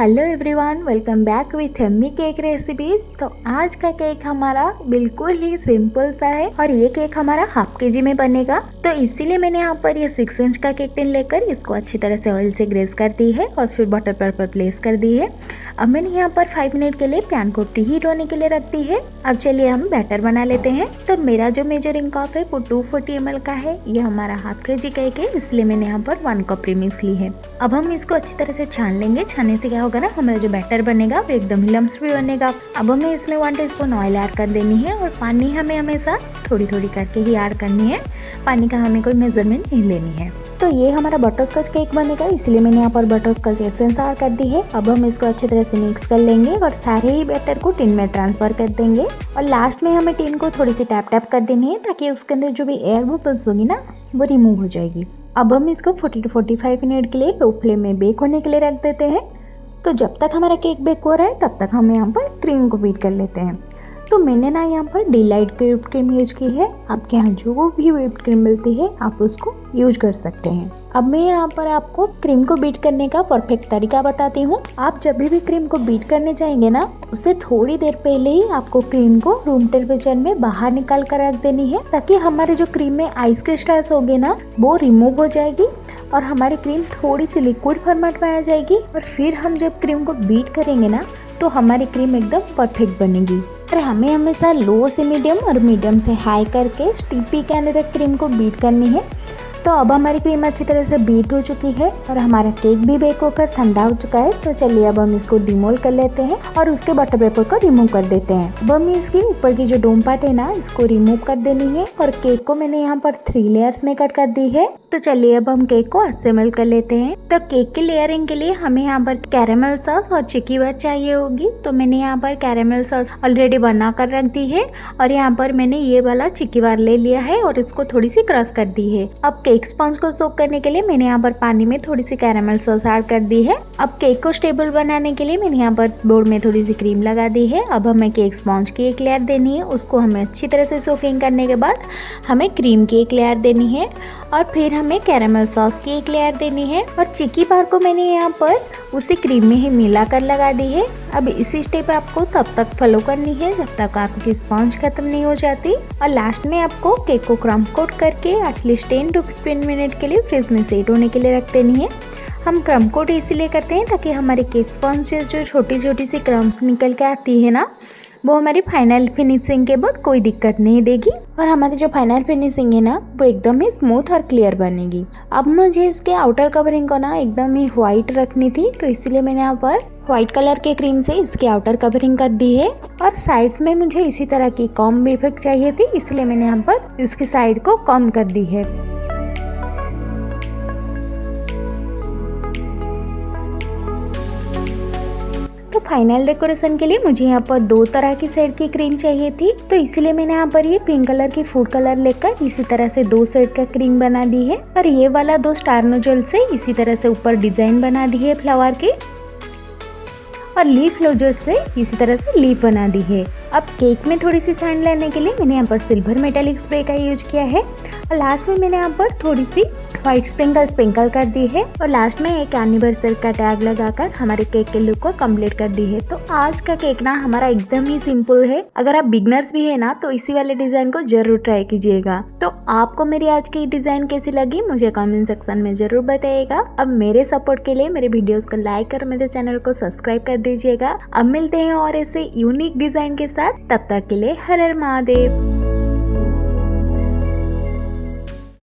Hello everyone, welcome back with yummy cake recipes. तो आज का केक हमारा बिल्कुल ही सिंपल सा है और ये केक हमारा हाफ केजी में बनेगा। तो इसीलिए मैंने यहाँ पर ये 6 इंच का केक टिन लेकर इसको अच्छी तरह से ऑयल से ग्रेस कर दी है और फिर बटर पेपर पर प्लेस कर दी है। अब मैंने यहाँ पर 5 मिनट के लिए पैन को प्री हीट होने के लिए रख दी है। अब चलिए हम बैटर बना लेते हैं। तो मेरा जो मेजरिंग कप है वो 240 ml का है। ये हमारा हाफ केजी केक है, इसलिए मैंने यहाँ पर 1 कप प्रीमिक्स ली है। अब हम इसको अच्छी तरह से छान लेंगे। छानने से क्या होगा ना, हमारा जो बैटर बनेगा वो एकदम लम्स फ्री बनेगा। अब हमें इसमें 1 टीस्पून ऑयल ऐड कर देनी है और पानी हमें हमेशा थोड़ी थोड़ी करके ही ऐड करनी है। पानी का हमें कोई मेजरमेंट नहीं लेनी है। तो ये हमारा बटरस्कॉच केक बनेगा, इसलिए मैंने यहाँ पर बटरस्कॉच एसेंस ऐड कर दी है। अब हम इसको अच्छी तरह से मिक्स कर लेंगे और सारे ही बैटर को टिन में ट्रांसफर कर देंगे। और लास्ट में हमें टिन को थोड़ी सी टैप टैप कर देनी है ताकि उसके अंदर जो भी एयर बबल्स होगी ना वो रिमूव हो जाएगी। अब हम इसको 40 to 45 मिनट के लिए लो फ्लेम में बेक होने के लिए रख देते हैं। तो जब तक हमारा केक बेक हो रहा है तब तक हम यहाँ पर क्रीम को बीट कर लेते हैं। तो मैंने ना यहाँ पर डिलाइट की व्हिप्ड क्रीम यूज की है। आपके यहाँ जो भी व्हिप्ड क्रीम मिलती है आप उसको यूज कर सकते हैं। अब मैं यहाँ पर आपको क्रीम को बीट करने का परफेक्ट तरीका बताती हूँ। आप जब भी क्रीम को बीट करने जाएंगे ना, उससे थोड़ी देर पहले ही आपको क्रीम को रूम टेम्परेचर में बाहर निकाल कर रख देनी है ताकि हमारे जो क्रीम में आइस क्रिस्टल्स होंगे ना वो रिमूव हो जाएगी और हमारी क्रीम थोड़ी सी लिक्विड फॉर्मेट में आ जाएगी। और फिर हम जब क्रीम को बीट करेंगे ना तो हमारी क्रीम एकदम परफेक्ट बनेगी। और हमें हमेशा लो से मीडियम और मीडियम से हाई करके स्टीपी के अंदर क्रीम को बीट करनी है। तो अब हमारी क्रीम अच्छी तरह से बीट हो चुकी है और हमारा केक भी बेक होकर ठंडा हो चुका है। तो चलिए अब हम इसको डिमोल्ड कर लेते हैं और उसके बटर पेपर को रिमूव कर देते हैं। अब हम इसके ऊपर की जो डोम पार्ट है ना इसको रिमूव कर देनी है। और केक को मैंने यहाँ पर 3 लेयर्स में कट कर दी है। तो चलिए अब हम केक को असेंबल कर लेते हैं। तो केक की लेयरिंग के लिए हमें यहाँ पर कैरेमल सॉस और चिक्की बार चाहिए होगी। तो मैंने यहाँ पर कैरेमल सॉस ऑलरेडी बना कर रख दी है और यहाँ पर मैंने ये वाला चिक्की बार ले लिया है और इसको थोड़ी सी क्रश कर दी है। अब केक स्पंज को सोक करने के लिए मैंने यहाँ पर पानी में थोड़ी सी कैरेमल सॉस ऐड कर दी है। अब केक को स्टेबल बनाने के लिए मैंने यहाँ पर बोर्ड में थोड़ी सी क्रीम लगा दी है। अब हमें केक स्पंज की एक लेयर देनी है, उसको हमें अच्छी तरह से सोकिंग करने के बाद हमें क्रीम की एक लेयर देनी है और फिर हमें कैरेमल सॉस की एक लेयर देनी है। और चिक्की बार को मैंने यहाँ पर उसी क्रीम में ही मिला कर लगा दी है। अब इसी स्टेप आपको तब तक फॉलो करनी है जब तक आपकी स्पंज खत्म नहीं हो जाती। और लास्ट में आपको केक को क्रम्ब कोट करके एटलीस्ट 10 to 15 मिनट के लिए फ्रिज में सेट होने के लिए रख देनी है। हम क्रम्ब कोट इसीलिए करते हैं ताकि हमारे केक स्पंज से जो छोटी छोटी सी क्रम्ब्स निकल के आती है ना वो हमारी फाइनल फिनिशिंग के बाद कोई दिक्कत नहीं देगी और हमारी जो फाइनल फिनिशिंग है ना वो एकदम ही स्मूथ और क्लियर बनेगी। अब मुझे इसके आउटर कवरिंग को ना एकदम ही व्हाइट रखनी थी, तो इसलिए मैंने यहाँ पर व्हाइट कलर के क्रीम से इसकी आउटर कवरिंग कर दी है। और साइड्स में मुझे इसी तरह की कॉम्ब इफेक्ट चाहिए थी, इसलिए मैंने यहाँ पर इसकी साइड को कॉम्ब कर दी है। तो फाइनल डेकोरेशन के लिए मुझे यहाँ पर 2 तरह की शेड की क्रीम चाहिए थी, तो इसीलिए मैंने यहाँ पर ये पिंक कलर की फूड कलर लेकर इसी तरह से 2 शेड का क्रीम बना दी है। और ये वाला 2 स्टार नोजल से इसी तरह से ऊपर डिजाइन बना दी है फ्लावर की और लीफ क्लोजर से इसी तरह से लीफ बना दी है। अब केक में थोड़ी सी शाइन लाने के लिए मैंने यहाँ पर सिल्वर मेटालिक स्प्रे का यूज किया है और लास्ट में मैंने यहाँ पर थोड़ी सी व्हाइट स्प्रिंकल कर दी है और लास्ट में एक एनिवर्सरी का टैग लगाकर हमारे केक के लुक को कंप्लीट कर दी है। तो आज का केक ना हमारा एकदम ही सिंपल है। अगर आप बिगनर्स भी है ना तो इसी वाले डिजाइन को जरूर ट्राई कीजिएगा। तो आपको मेरी आज की डिजाइन कैसी लगी मुझे कमेंट सेक्शन में जरूर बताइएगा। अब मेरे सपोर्ट के लिए मेरे वीडियोस को लाइक और मेरे चैनल को सब्सक्राइब कर दीजिएगा। अब मिलते हैं और ऐसे यूनिक डिजाइन के साथ, तब तक के लिए हर हर महादेव।